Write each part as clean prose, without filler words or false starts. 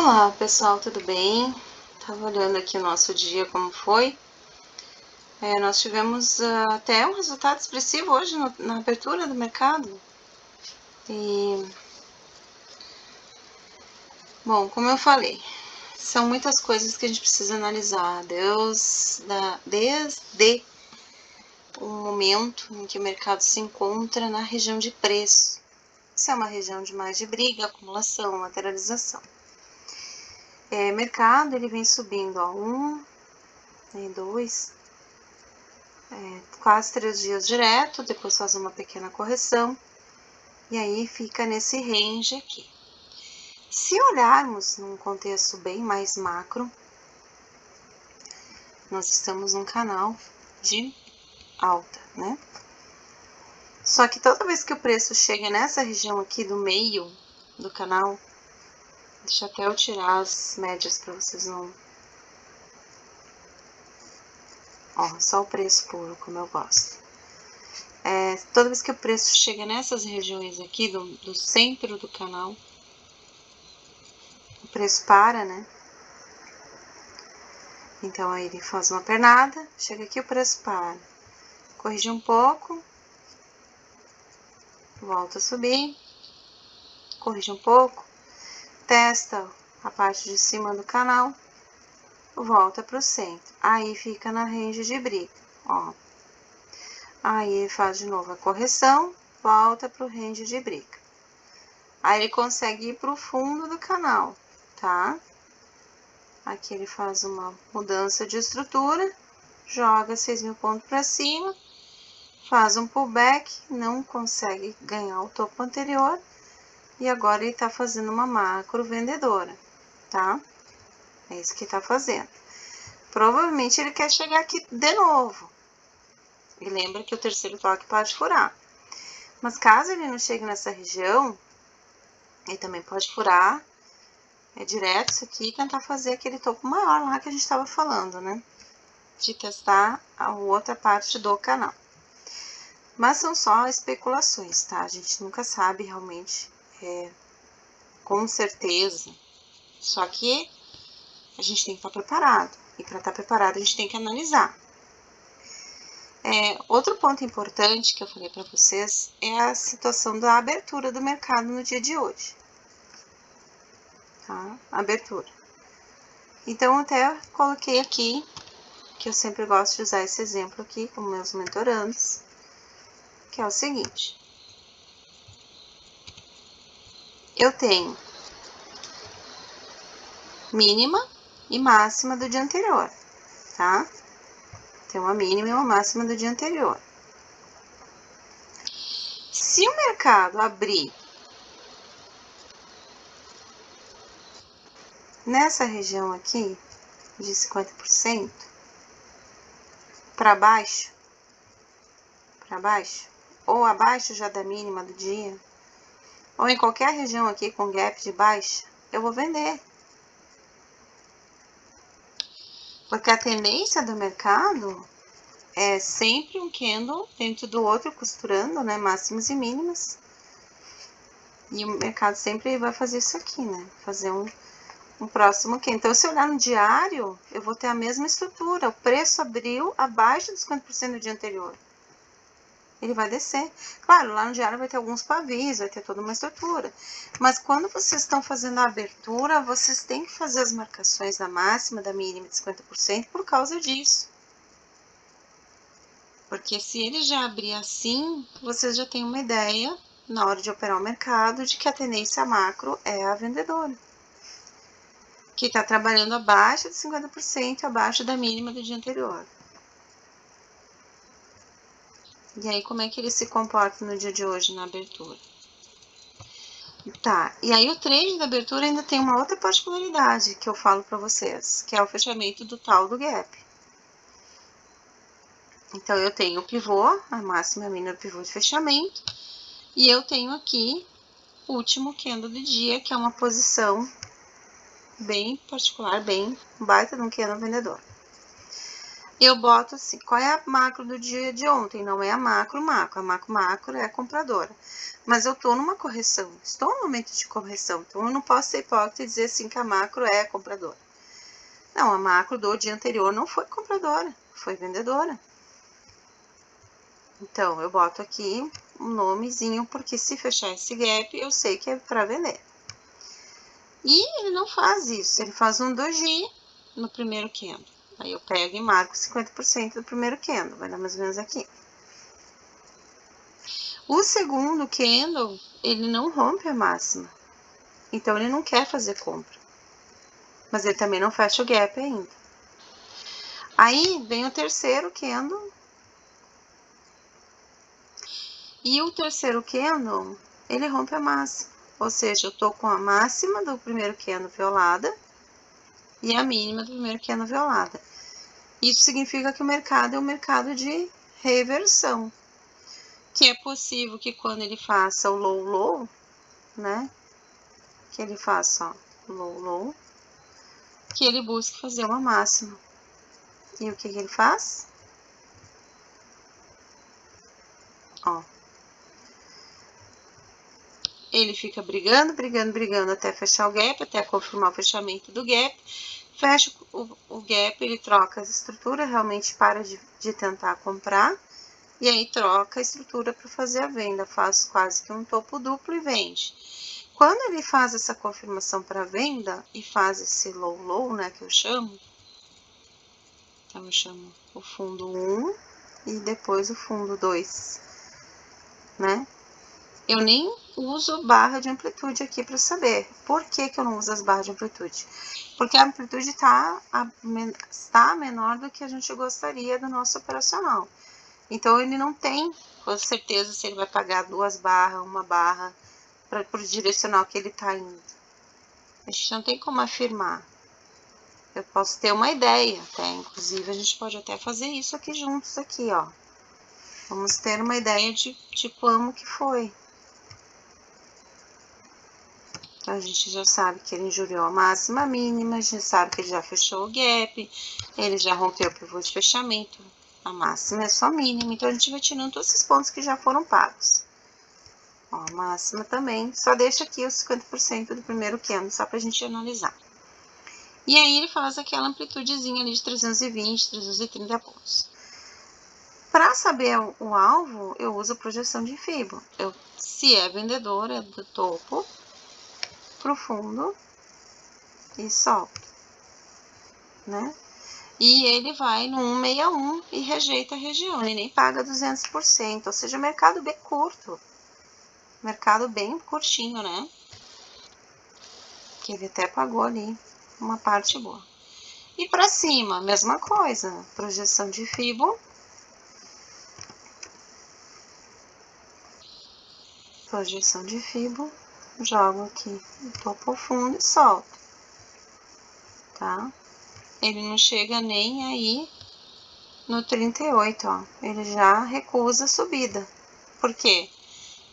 Olá pessoal, tudo bem? Tava olhando aqui o nosso dia como foi. Nós tivemos até um resultado expressivo hoje na abertura do mercado. Bom, como eu falei, são muitas coisas que a gente precisa analisar. Desde o momento em que o mercado se encontra na região de preço. Isso é uma região de mais de briga, acumulação, lateralização. Mercado ele vem subindo a 2, quase 3 dias direto, depois faz uma pequena correção e aí fica nesse range aqui. Se olharmos num contexto bem mais macro, nós estamos num canal de alta, né? Só que toda vez que o preço chega nessa região aqui do meio do canal, deixa até eu tirar as médias para vocês não... Ó, só o preço puro, como eu gosto. Toda vez que o preço chega nessas regiões aqui do centro do canal, o preço para, né? Então aí ele faz uma pernada, chega aqui o preço para, corrige um pouco, volta a subir, corrige um pouco, testa a parte de cima do canal, volta para o centro, aí fica na range de briga, ó. Aí ele faz de novo a correção, volta para o range de briga. Aí ele consegue ir para o fundo do canal, tá? Aqui ele faz uma mudança de estrutura, joga 6.000 pontos para cima, faz um pullback, não consegue ganhar o topo anterior e agora ele tá fazendo uma macro vendedora, tá? É isso que tá fazendo. Provavelmente ele quer chegar aqui de novo. E lembra que o terceiro toque pode furar. Mas caso ele não chegue nessa região, ele também pode furar direto isso aqui e tentar fazer aquele topo maior lá que a gente estava falando, né? De testar a outra parte do canal. Mas são só especulações, tá? A gente nunca sabe realmente com certeza. Só que a gente tem que estar preparado. E para estar preparado, a gente tem que analisar. Outro ponto importante que eu falei para vocês é a situação da abertura do mercado no dia de hoje. Tá? Abertura. Então, eu até coloquei aqui, que eu sempre gosto de usar esse exemplo aqui com meus mentorandos, que é o seguinte. Eu tenho mínima e máxima do dia anterior, tá? Tem uma mínima e uma máxima do dia anterior. Se o mercado abrir nessa região aqui de 50% para baixo, ou abaixo já da mínima do dia, ou em qualquer região aqui com gap de baixa, eu vou vender. Porque a tendência do mercado é sempre um candle dentro do outro, costurando, né, máximas e mínimas. E o mercado sempre vai fazer isso aqui, né, fazer um próximo candle. Então, se eu olhar no diário, eu vou ter a mesma estrutura. O preço abriu abaixo dos 50% do dia anterior. Ele vai descer. Claro, lá no diário vai ter alguns pavis, vai ter toda uma estrutura. Mas quando vocês estão fazendo a abertura, vocês têm que fazer as marcações da máxima, da mínima de 50% por causa disso. Porque se ele já abrir assim, vocês já têm uma ideia, na hora de operar o mercado, de que a tendência macro é a vendedora. Que está trabalhando abaixo de 50%, abaixo da mínima do dia anterior. E aí, como é que ele se comporta no dia de hoje, na abertura? Tá, e aí o trade da abertura ainda tem uma outra particularidade que eu falo para vocês, que é o fechamento do tal do gap. Então, eu tenho o pivô, a máxima e a mínima do pivô de fechamento, e eu tenho aqui o último candle do dia, que é uma posição bem particular, bem baita de um candle vendedor. eu boto assim, qual é a macro do dia de ontem? Não é a macro, a macro é a compradora. Mas eu tô numa correção, estou no momento de correção, então eu não posso ser hipócrita e dizer assim que a macro é compradora. Não, a macro do dia anterior não foi compradora, foi vendedora. Então, eu boto aqui um nomezinho, porque se fechar esse gap, eu sei que é para vender. E ele não faz isso, ele faz um doji no primeiro candle. Aí eu pego e marco 50% do primeiro candle, vai dar mais ou menos aqui. O segundo candle, ele não rompe a máxima, então ele não quer fazer compra. Mas ele também não fecha o gap ainda. Aí vem o terceiro candle. E o terceiro candle, ele rompe a máxima. Ou seja, eu tô com a máxima do primeiro candle violada e a mínima do primeiro candle violada. Isso significa que o mercado é um mercado de reversão. Que é possível que quando ele faça o low, né? Que ele faça, ó, low, que ele busque fazer uma máxima. E o que ele faz? Ó. Ele fica brigando até fechar o gap, até confirmar o fechamento do gap. Fecha o gap, ele troca a estrutura, realmente para de tentar comprar. E aí troca a estrutura para fazer a venda. Faz quase que um topo duplo e vende. Quando ele faz essa confirmação para venda e faz esse low, né, que eu chamo. Então, eu chamo o fundo 1 e depois o fundo 2, né? Eu nem uso barra de amplitude aqui para saber. Por que eu não uso as barras de amplitude? Porque a amplitude está menor do que a gente gostaria do nosso operacional. Então, ele não tem com certeza se ele vai pagar 2 barras, 1 barra, para o direcional que ele está indo. A gente não tem como afirmar. Eu posso ter uma ideia, até, inclusive a gente pode até fazer isso aqui juntos, aqui, ó. Vamos ter uma ideia de como que foi. Então, a gente já sabe que ele injuriou a máxima, a mínima, a gente sabe que ele já fechou o gap, ele já rompeu o pivô de fechamento, a máxima é só mínima, então a gente vai tirando todos esses pontos que já foram pagos. Ó, a máxima também, só deixa aqui os 50% do primeiro candle, só pra gente analisar. E aí ele faz aquela amplitudezinha ali de 320, 330 pontos. Para saber o alvo, eu uso projeção de Fibo. Se é vendedor, é do topo pro fundo e solto, né? E ele vai no 161 e rejeita a região, e nem paga 200%, ou seja, mercado bem curto. Mercado bem curtinho, né? Que ele até pagou ali uma parte boa. E para cima, mesma coisa, projeção de Fibo. Projeção de Fibo, jogo aqui no topo fundo e solto, tá? Ele não chega nem aí no 38, ó. Ele já recusa a subida. Por quê?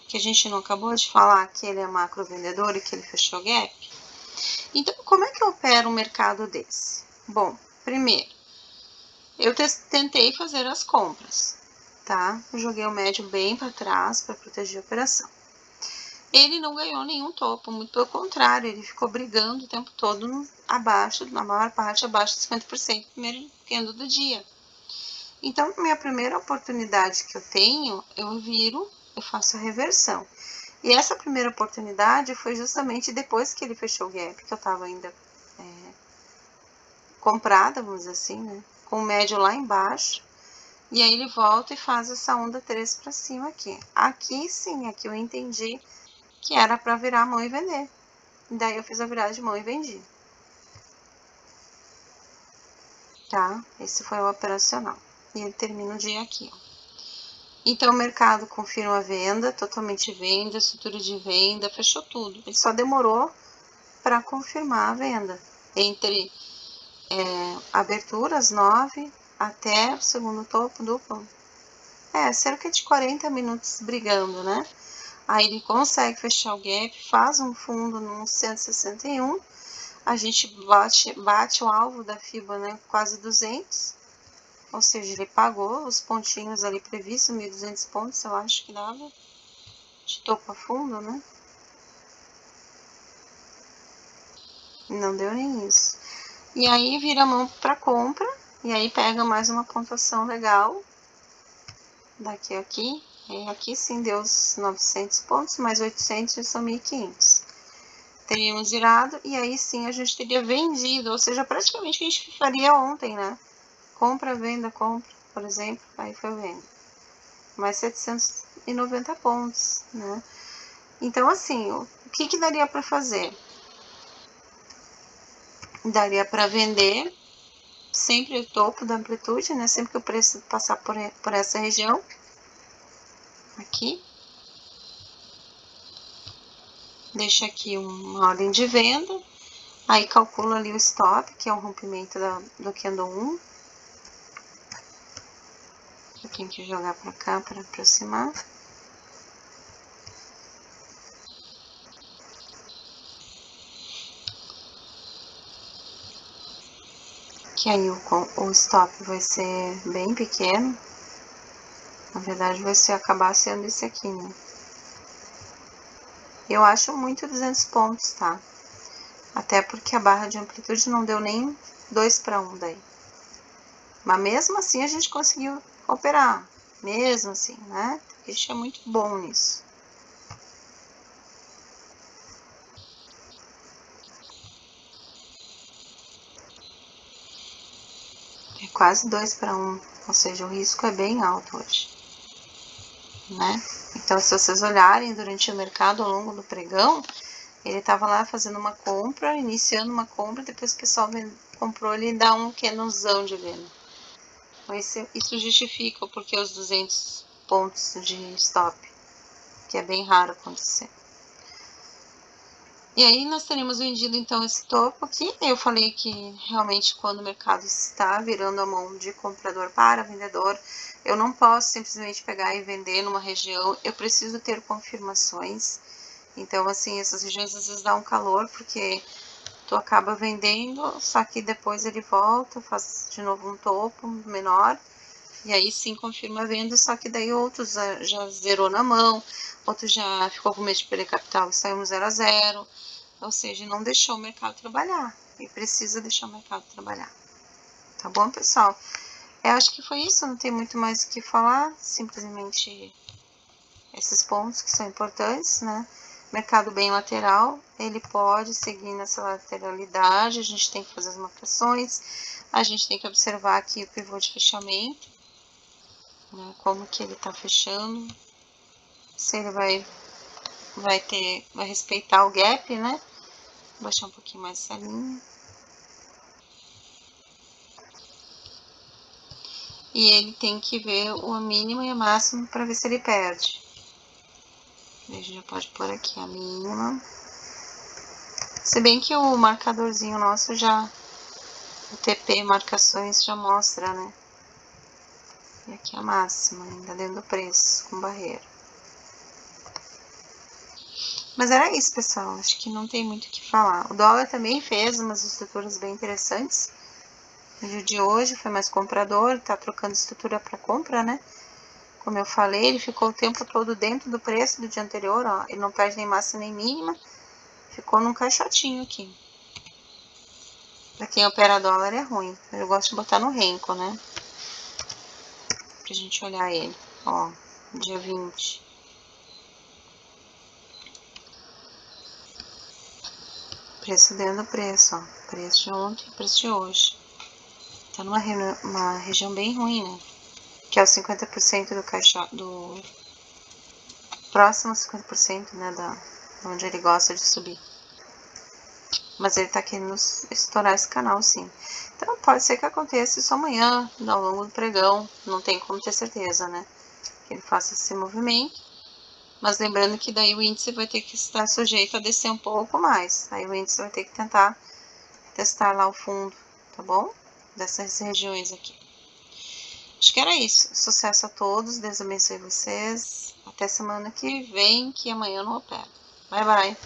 Porque a gente não acabou de falar que ele é macro vendedor e que ele fechou gap? Então, como é que eu opero um mercado desse? Bom, primeiro, eu tentei fazer as compras, tá? Eu joguei o médio bem para trás para proteger a operação. Ele não ganhou nenhum topo, muito pelo contrário, ele ficou brigando o tempo todo abaixo, na maior parte abaixo de 50% do primeiro candle do dia. Então, minha primeira oportunidade que eu tenho, eu viro, eu faço a reversão. E essa primeira oportunidade foi justamente depois que ele fechou o gap, que eu estava ainda comprada, vamos dizer assim, né? Com o médio lá embaixo. E aí ele volta e faz essa onda 3 para cima aqui. Aqui sim, aqui eu entendi que era para virar a mão e vender. E daí eu fiz a virada de mão e vendi. Tá? Esse foi o operacional. E ele termina o dia aqui, ó. Então, o mercado confirma a venda, totalmente venda, estrutura de venda, fechou tudo. Ele só demorou para confirmar a venda. Entre abertura às 9 até o segundo topo duplo. Cerca de 40 minutos brigando, né? Aí ele consegue fechar o gap, faz um fundo no 161, a gente bate o alvo da FIBA, né? Quase 200. ou seja, ele pagou os pontinhos ali previstos, 1.200 pontos, eu acho que dava, de topo a fundo, né? Não deu nem isso. E aí vira a mão para compra, e aí pega mais uma pontuação legal, daqui a aqui, e aqui sim deu os 900 pontos, mais 800 são 1.500. Teríamos virado, e aí sim a gente teria vendido, ou seja, praticamente o que a gente faria ontem, né? Compra, venda, compra, por exemplo, aí foi venda. Mais 790 pontos, né? Então, assim, o que daria para fazer? Daria para vender sempre o topo da amplitude, né? Sempre que o preço passar por essa região, aqui. Deixa aqui uma ordem de venda, aí calcula ali o stop, que é o rompimento do candle 1. Eu tenho que jogar para cá para aproximar. Que aí o stop vai ser bem pequeno. Na verdade, vai acabar sendo esse aqui, né? Eu acho muito 200 pontos, tá? Até porque a barra de amplitude não deu nem 2 para 1 daí. Mas mesmo assim a gente conseguiu operar. Mesmo assim, né? A gente é muito bom nisso. É quase 2 para 1. Ou seja, o risco é bem alto hoje. Né? Então, se vocês olharem durante o mercado ao longo do pregão, ele estava lá fazendo uma compra, iniciando uma compra, depois que o pessoal comprou, ele dá um candlezão de venda. Então, isso justifica o porquê os 200 pontos de stop, que é bem raro acontecer. E aí nós teríamos vendido então esse topo aqui. Eu falei que realmente quando o mercado está virando a mão de comprador para vendedor, eu não posso simplesmente pegar e vender numa região, eu preciso ter confirmações. Então, assim, essas regiões às vezes dá um calor, porque tu acaba vendendo, só que depois ele volta, faz de novo um topo menor, e aí sim confirma a venda, só que daí outros já zerou na mão, outros já ficou com medo de perder capital e saiu no 0 a 0, ou seja, não deixou o mercado trabalhar, e precisa deixar o mercado trabalhar. Tá bom, pessoal? Eu acho que foi isso, não tem muito mais o que falar, simplesmente esses pontos que são importantes, né? Mercado bem lateral, ele pode seguir nessa lateralidade, a gente tem que fazer as marcações, a gente tem que observar aqui o pivô de fechamento, né? Como que ele tá fechando, se ele vai respeitar o gap, né? Vou baixar um pouquinho mais essa linha. E ele tem que ver o mínimo e o máximo para ver se ele perde. A gente já pode pôr aqui a mínima. Se bem que o marcadorzinho nosso já, o TP marcações já mostra, né? E aqui a máxima, ainda dentro do preço, com barreira. Mas era isso, pessoal. Acho que não tem muito o que falar. O dólar também fez umas estruturas bem interessantes. No dia de hoje foi mais comprador, tá trocando estrutura para compra, né? Como eu falei, ele ficou o tempo todo dentro do preço do dia anterior, ó. Ele não perde nem máxima nem mínima. Ficou num caixotinho aqui. Pra quem opera dólar é ruim. Eu gosto de botar no Renko, né? Pra gente olhar ele. Ó, dia 20. Preço dentro do preço, ó. Preço de ontem e preço de hoje. Tá numa região bem ruim, né? Que é o 50% do caixa, do próximo 50%, né, onde ele gosta de subir. Mas ele tá querendo estourar esse canal, sim. Então pode ser que aconteça isso amanhã, ao longo do pregão. Não tem como ter certeza, né? Que ele faça esse movimento. Mas lembrando que daí o índice vai ter que estar sujeito a descer um pouco mais. Aí o índice vai ter que tentar testar lá o fundo, tá bom? Dessas regiões aqui. Acho que era isso. Sucesso a todos. Deus abençoe vocês. Até semana que vem, que amanhã eu não opero. Bye, bye.